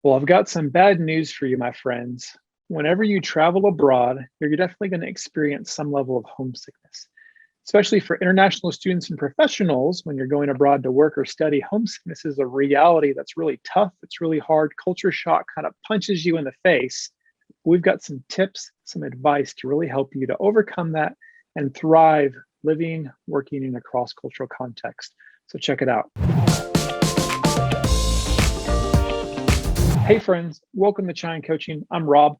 Well, I've got some bad news for you, my friends. Whenever you travel abroad, you're definitely going to experience some level of homesickness, especially for international students and professionals. When you're going abroad to work or study, homesickness is a reality that's really tough. It's really hard. Culture shock kind of punches you in the face. We've got some tips, some advice to really help you to overcome that and thrive living, working in a cross cultural context. So, check it out. Hey, friends, welcome to Chine Coaching. I'm Rob.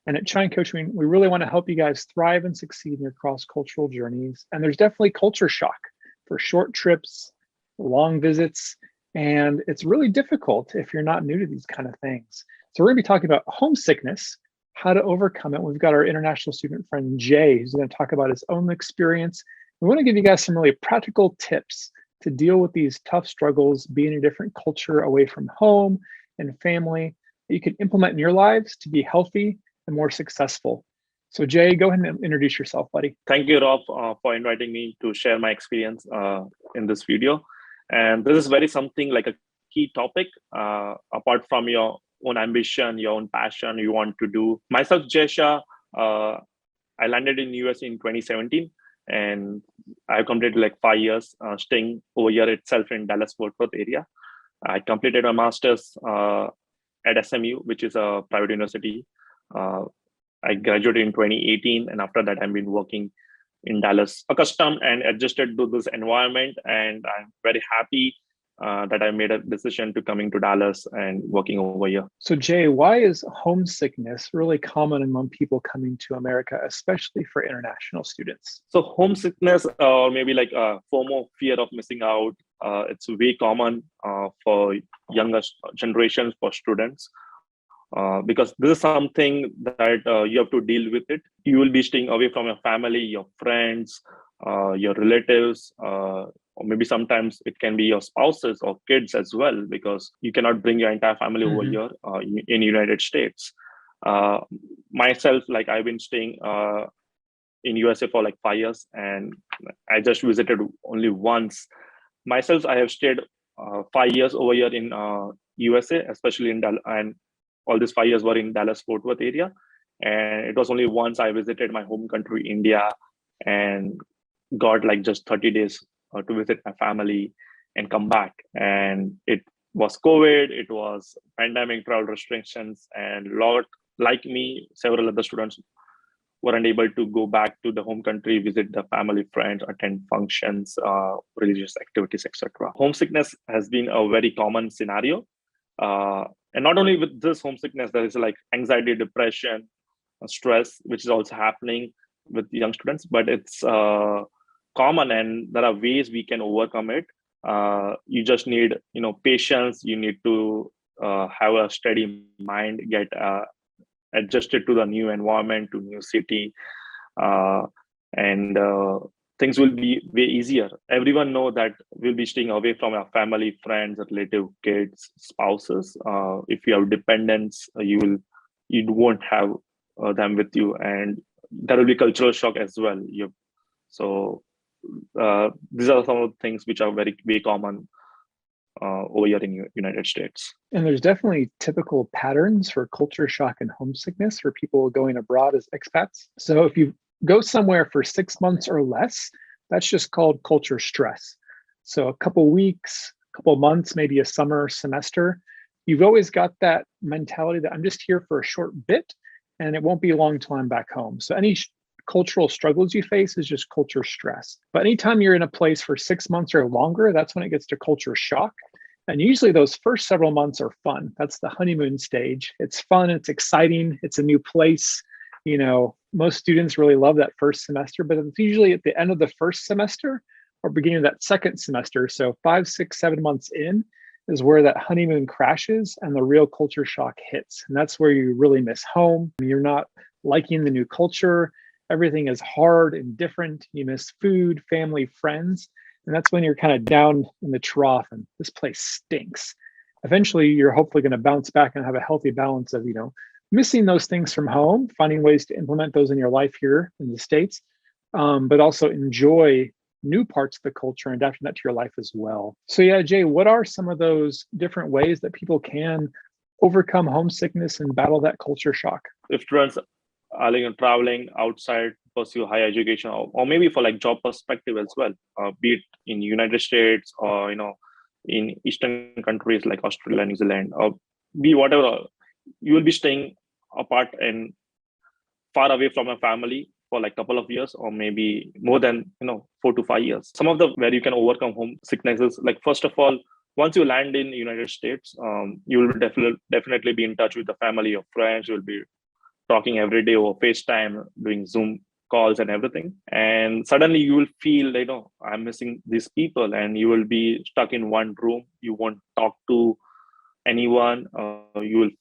And at Chine Coaching, we really want to help you guys thrive and succeed in your cross cultural journeys. And there's definitely culture shock for short trips, long visits. And it's really difficult if you're not new to these kind of things. So, we're going to be talking about homesickness, how to overcome it. We've got our international student friend, Jay, who's going to talk about his own experience. We want to give you guys some really practical tips to deal with these tough struggles, being in a different culture away from home and family that you can implement in your lives to be healthy and more successful. So Jay, go ahead and introduce yourself, buddy. Thank you, Rob, for inviting me to share my experience in this video. And this is very something like a key topic, apart from your own ambition, your own passion you want to do. Myself, Shah, I landed in US in 2017, and I completed like 5 years staying over here itself in Dallas-Fort Worth area. I completed a master's at SMU, which is a private university. I graduated in 2018, and after that, I've been working in Dallas, accustomed and adjusted to this environment. And I'm very happy that I made a decision to coming to Dallas and working over here. So Jay, why is homesickness really common among people coming to America, especially for international students? So homesickness, or maybe like a FOMO, fear of missing out, it's very common for younger generations, for students. Because this is something that you have to deal with it. You will be staying away from your family, your friends, your relatives, or maybe sometimes it can be your spouses or kids as well, because you cannot bring your entire family over here in United States. Myself, like I've been staying in USA for like 5 years, and I just visited only once. Myself, I have stayed 5 years over here in USA, especially in Dallas, and all these 5 years were in Dallas-Fort Worth area. And it was only once I visited my home country, India, and got like just 30 days to visit my family and come back. And it was COVID, it was pandemic, travel restrictions, and lot like me, several other students weren't able to go back to the home country, visit the family, friends, attend functions, religious activities, etc. Homesickness has been a very common scenario. And not only with this homesickness, there is like anxiety, depression, stress, which is also happening with young students, but it's common, and there are ways we can overcome it. You just need, patience. You need to have a steady mind, get adjusted to the new environment, to new city, and things will be way easier. Everyone know that we'll be staying away from our family, friends, relative, kids, spouses. If you have dependents, you won't have them with you, and there will be cultural shock as well. So these are some of the things which are very, very common over here in United States. And there's definitely typical patterns for culture shock and homesickness for people going abroad as expats. So if you go somewhere for 6 months or less, that's just called culture stress. So a couple weeks, couple months, maybe a summer semester, you've always got that mentality that I'm just here for a short bit and it won't be long till I'm back home. So any cultural struggles you face is just culture stress. But anytime you're in a place for 6 months or longer, that's when it gets to culture shock. And usually those first several months are fun. That's the honeymoon stage. It's fun, it's exciting, it's a new place. Most students really love that first semester, but it's usually at the end of the first semester or beginning of that second semester. So 5, 6, 7 months in is where that honeymoon crashes and the real culture shock hits. And that's where you really miss home. You're not liking the new culture. Everything is hard and different. You miss food, family, friends. And that's when you're kind of down in the trough and this place stinks. Eventually, you're hopefully going to bounce back and have a healthy balance of, missing those things from home, finding ways to implement those in your life here in the States, but also enjoy new parts of the culture and adapting that to your life as well. So yeah, Jay, what are some of those different ways that people can overcome homesickness and battle that culture shock? If students are like traveling outside, pursue higher education, or maybe for like job perspective as well, be it in United States or in Eastern countries like Australia, New Zealand, or be whatever, you will be staying apart and far away from your family for like couple of years or maybe more than 4 to 5 years. Some of the where you can overcome homesickness is like, first of all, once you land in United States, you will definitely be in touch with the family or friends. You will be talking every day over FaceTime, doing Zoom calls and everything. And suddenly you will feel, I'm missing these people, and you will be stuck in one room. You won't talk to anyone. You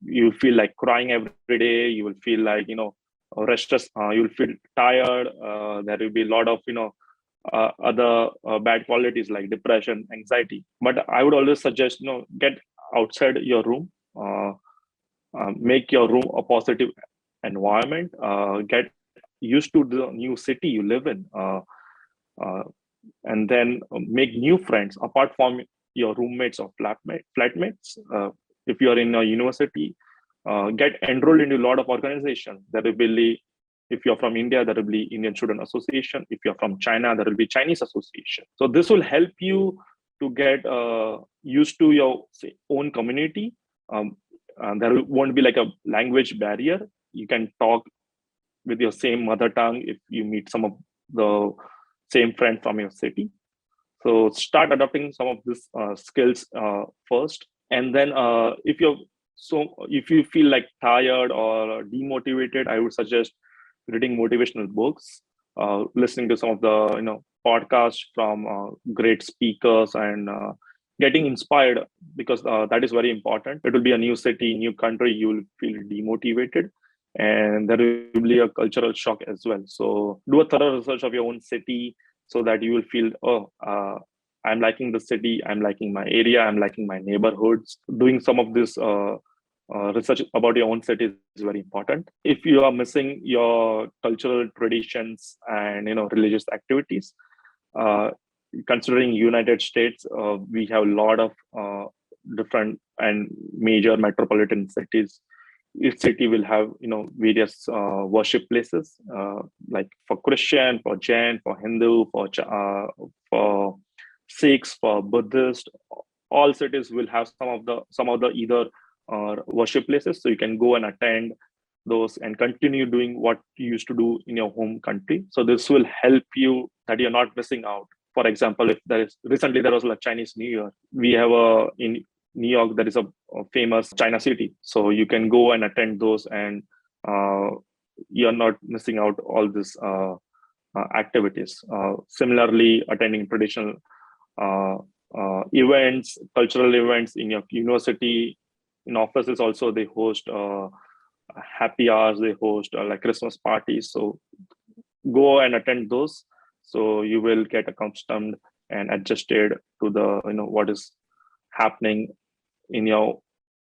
will feel like crying every day. You will feel like restless. You will feel tired. There will be a lot of other bad qualities like depression, anxiety. But I would always suggest get outside your room. Make your room a positive environment. Get used to the new city you live in, and then make new friends apart from your roommates or flatmates. If you are in a university, get enrolled into a lot of organizations. There will be, if you're from India, there will be Indian Student Association. If you're from China, there will be Chinese Association. So this will help you to get used to your own community. There won't be like a language barrier. You can talk with your same mother tongue if you meet some of the same friend from your city. So start adopting some of these skills first, and then if you feel like tired or demotivated, I would suggest reading motivational books, listening to some of the podcasts from great speakers, and getting inspired, because that is very important. It will be a new city, new country. You will feel demotivated, and there will be a cultural shock as well. So do a thorough research of your own city, so that you will feel, I'm liking the city, I'm liking my area, I'm liking my neighborhoods. Doing some of this research about your own city is very important. If you are missing your cultural traditions and religious activities, considering United States, we have a lot of different and major metropolitan cities. Each city will have various worship places, like for Christian, for Jain, for Hindu, for Sikhs, for Buddhist. All cities will have some of the either worship places, so you can go and attend those and continue doing what you used to do in your home country. So this will help you that you're not missing out. For example, if there was like Chinese New Year, we have in New York, there is a famous China City. So you can go and attend those, and you're not missing out all these activities. Similarly, attending traditional events, cultural events in your university, in offices also, they host happy hours, they host like Christmas parties. So go and attend those, so you will get accustomed and adjusted to the what is happening in your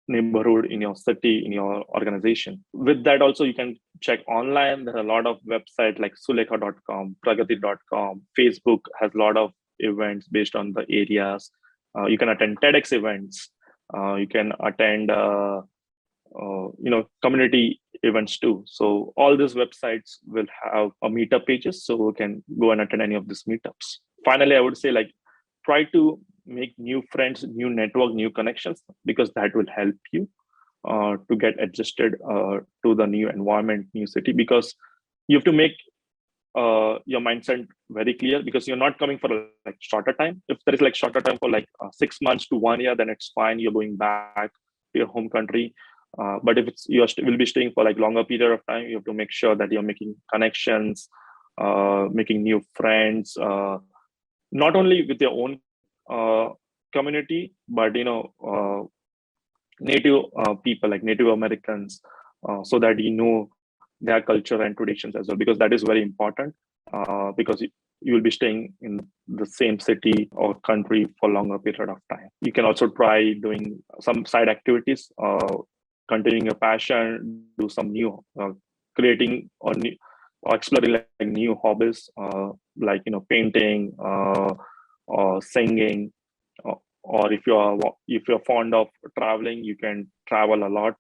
neighborhood, in your city, in your organization. With that also, you can check online. There are a lot of websites like sulekha.com, pragati.com. Facebook has a lot of events based on the areas. You can attend TEDx events. You can attend community events too. So all these websites will have a meetup pages, so we can go and attend any of these meetups. Finally, I would say, like, try to make new friends, new network, new connections, because that will help you to get adjusted to the new environment, new city, because you have to make your mindset very clear, because you're not coming for a like shorter time. If there is like shorter time for like 6 months to 1 year, then it's fine, you're going back to your home country. But if it's will be staying for like longer period of time, you have to make sure that you're making connections, making new friends, not only with your own community, but native people, like Native Americans, so that their culture and traditions as well, because that is very important, because you will be staying in the same city or country for longer period of time. You can also try doing some side activities, continuing your passion, do some new creating or exploring like new hobbies, like painting, or singing, or if you're fond of traveling, you can travel a lot.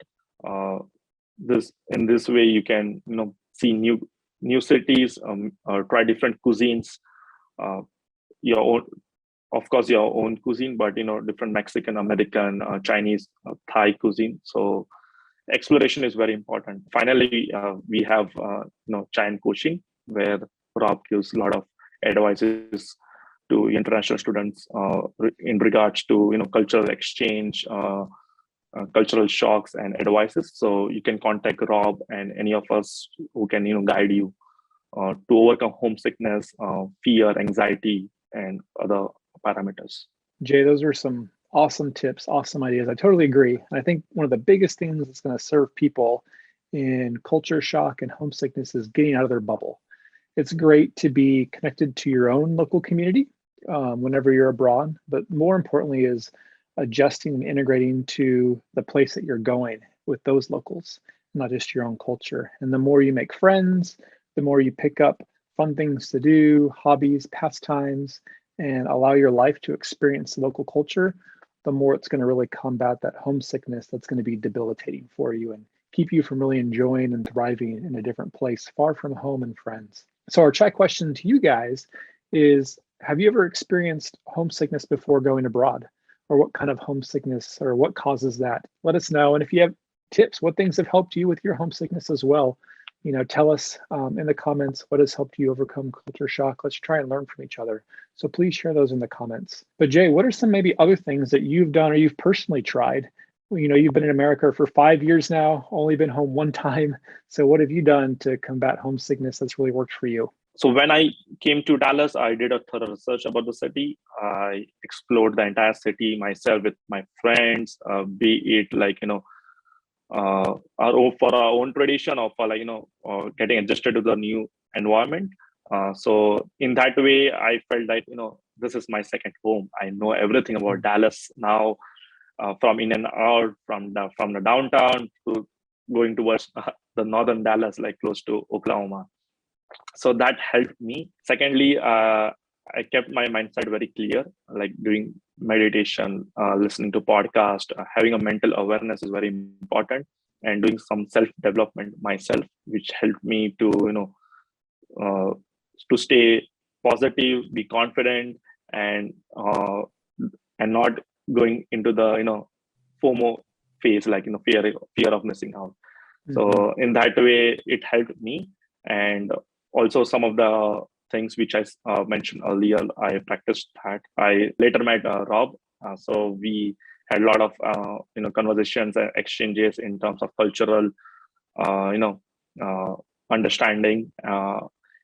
This in this way you can see new cities, or try different cuisines, uh, your own, of course, your own cuisine, but different Mexican, American, Chinese, Thai cuisine. So exploration is very important. Finally, we have China coaching, where Rob gives a lot of advices to international students in regards to cultural exchange, cultural shocks, and advices. So you can contact Rob and any of us who can guide you to overcome homesickness, fear, anxiety, and other parameters. Jay, those are some awesome tips, awesome ideas. I totally agree. And I think one of the biggest things that's going to serve people in culture shock and homesickness is getting out of their bubble. It's great to be connected to your own local community whenever you're abroad, but more importantly is adjusting and integrating to the place that you're going with those locals, not just your own culture. And the more you make friends, the more you pick up fun things to do, hobbies, pastimes, and allow your life to experience local culture, the more it's going to really combat that homesickness that's going to be debilitating for you and keep you from really enjoying and thriving in a different place, far from home and friends. So our chat question to you guys is, have you ever experienced homesickness before going abroad? Or what kind of homesickness, or what causes that? Let us know. And if you have tips, what things have helped you with your homesickness as well, tell us in the comments what has helped you overcome culture shock. Let's try and learn from each other. So please share those in the comments. But Jay, what are some maybe other things that you've done or you've personally tried? You've been in America for 5 years now, only been home one time. So what have you done to combat homesickness that's really worked for you? So when I came to Dallas, I did a thorough research about the city. I explored the entire city myself with my friends, be it like for our own tradition, or for getting adjusted to the new environment. So in that way, I felt like this is my second home. I know everything about Dallas now, from in and out, from the downtown to going towards the northern Dallas, like close to Oklahoma. So that helped me. Secondly, I kept my mindset very clear, like doing meditation, listening to podcast, having a mental awareness is very important, and doing some self development myself, which helped me to stay positive, be confident, and not going into the FOMO phase, like fear of missing out. Mm-hmm. So in that way, it helped me. And also some of the things which I mentioned earlier, I practiced that. I later met Rob, so we had a lot of conversations and exchanges in terms of cultural understanding,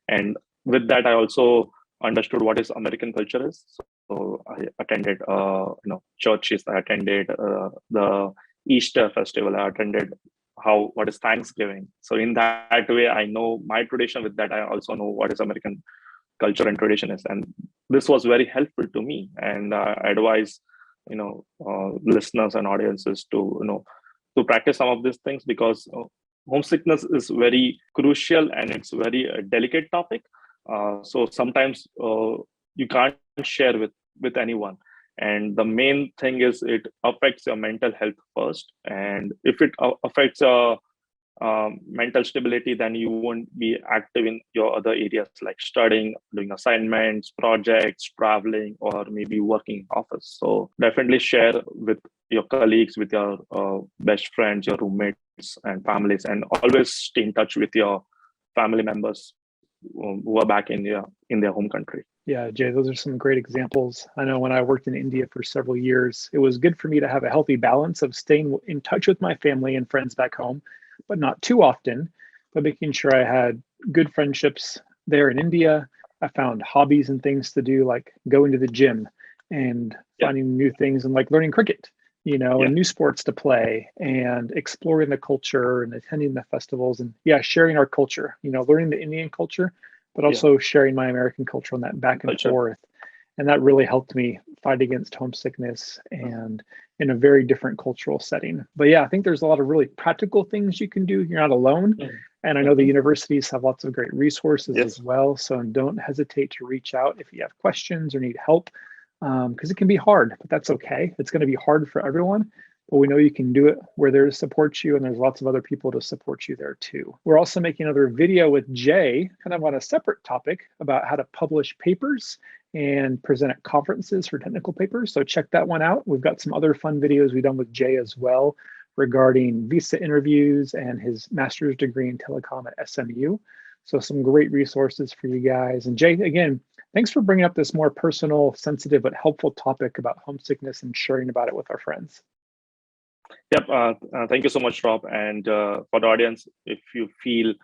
and with that I also understood what is American culture is. So I attended churches, I attended the Easter festival, I attended what is Thanksgiving. So in that way, I know my tradition. With that, I also know what is American culture and tradition is, and this was very helpful to me. And I advise listeners and audiences to practice some of these things, because homesickness is very crucial and it's very delicate topic. So sometimes you can't share with anyone. And the main thing is it affects your mental health first. And if it affects your mental stability, then you won't be active in your other areas like studying, doing assignments, projects, traveling, or maybe working in office. So definitely share with your colleagues, with your best friends, your roommates and families, and always stay in touch with your family members who are back in their home country. Yeah, Jay, those are some great examples. I know when I worked in India for several years, it was good for me to have a healthy balance of staying in touch with my family and friends back home, but not too often, but making sure I had good friendships there in India. I found hobbies and things to do, like going to the gym and finding new things, and like learning cricket, and new sports to play, and exploring the culture and attending the festivals, and sharing our culture, learning the Indian culture, but also sharing my American culture on that back and forth. And that really helped me fight against homesickness and in a very different cultural setting. But I think there's a lot of really practical things you can do. You're not alone. And I know the universities have lots of great resources as well. So don't hesitate to reach out if you have questions or need help. because it can be hard, but that's okay. It's going to be hard for everyone, but we know you can do it. We're there to support you, and there's lots of other people to support you there too. We're also making another video with Jay, kind of on a separate topic about how to publish papers and present at conferences for technical papers. So check that one out. We've got some other fun videos we've done with Jay as well regarding visa interviews and his master's degree in telecom at SMU. So some great resources for you guys. And Jay, again, thanks for bringing up this more personal, sensitive, but helpful topic about homesickness and sharing about it with our friends. Yep. Thank you so much, Rob. And for the audience, if you feel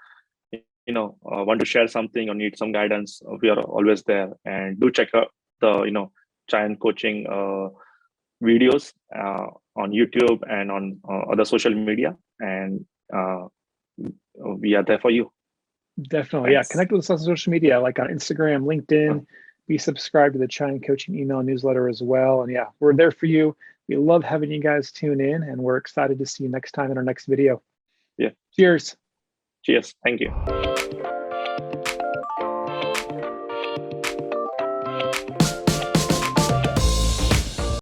want to share something or need some guidance, we are always there. And do check out the Giant Coaching videos on YouTube and on other social media, and we are there for you. Definitely. Thanks. Yeah. Connect with us on social media, like on Instagram, LinkedIn. Be subscribed to the Giant Coaching email newsletter as well. And yeah, we're there for you. We love having you guys tune in, and we're excited to see you next time in our next video. Yeah. Cheers. Cheers. Thank you.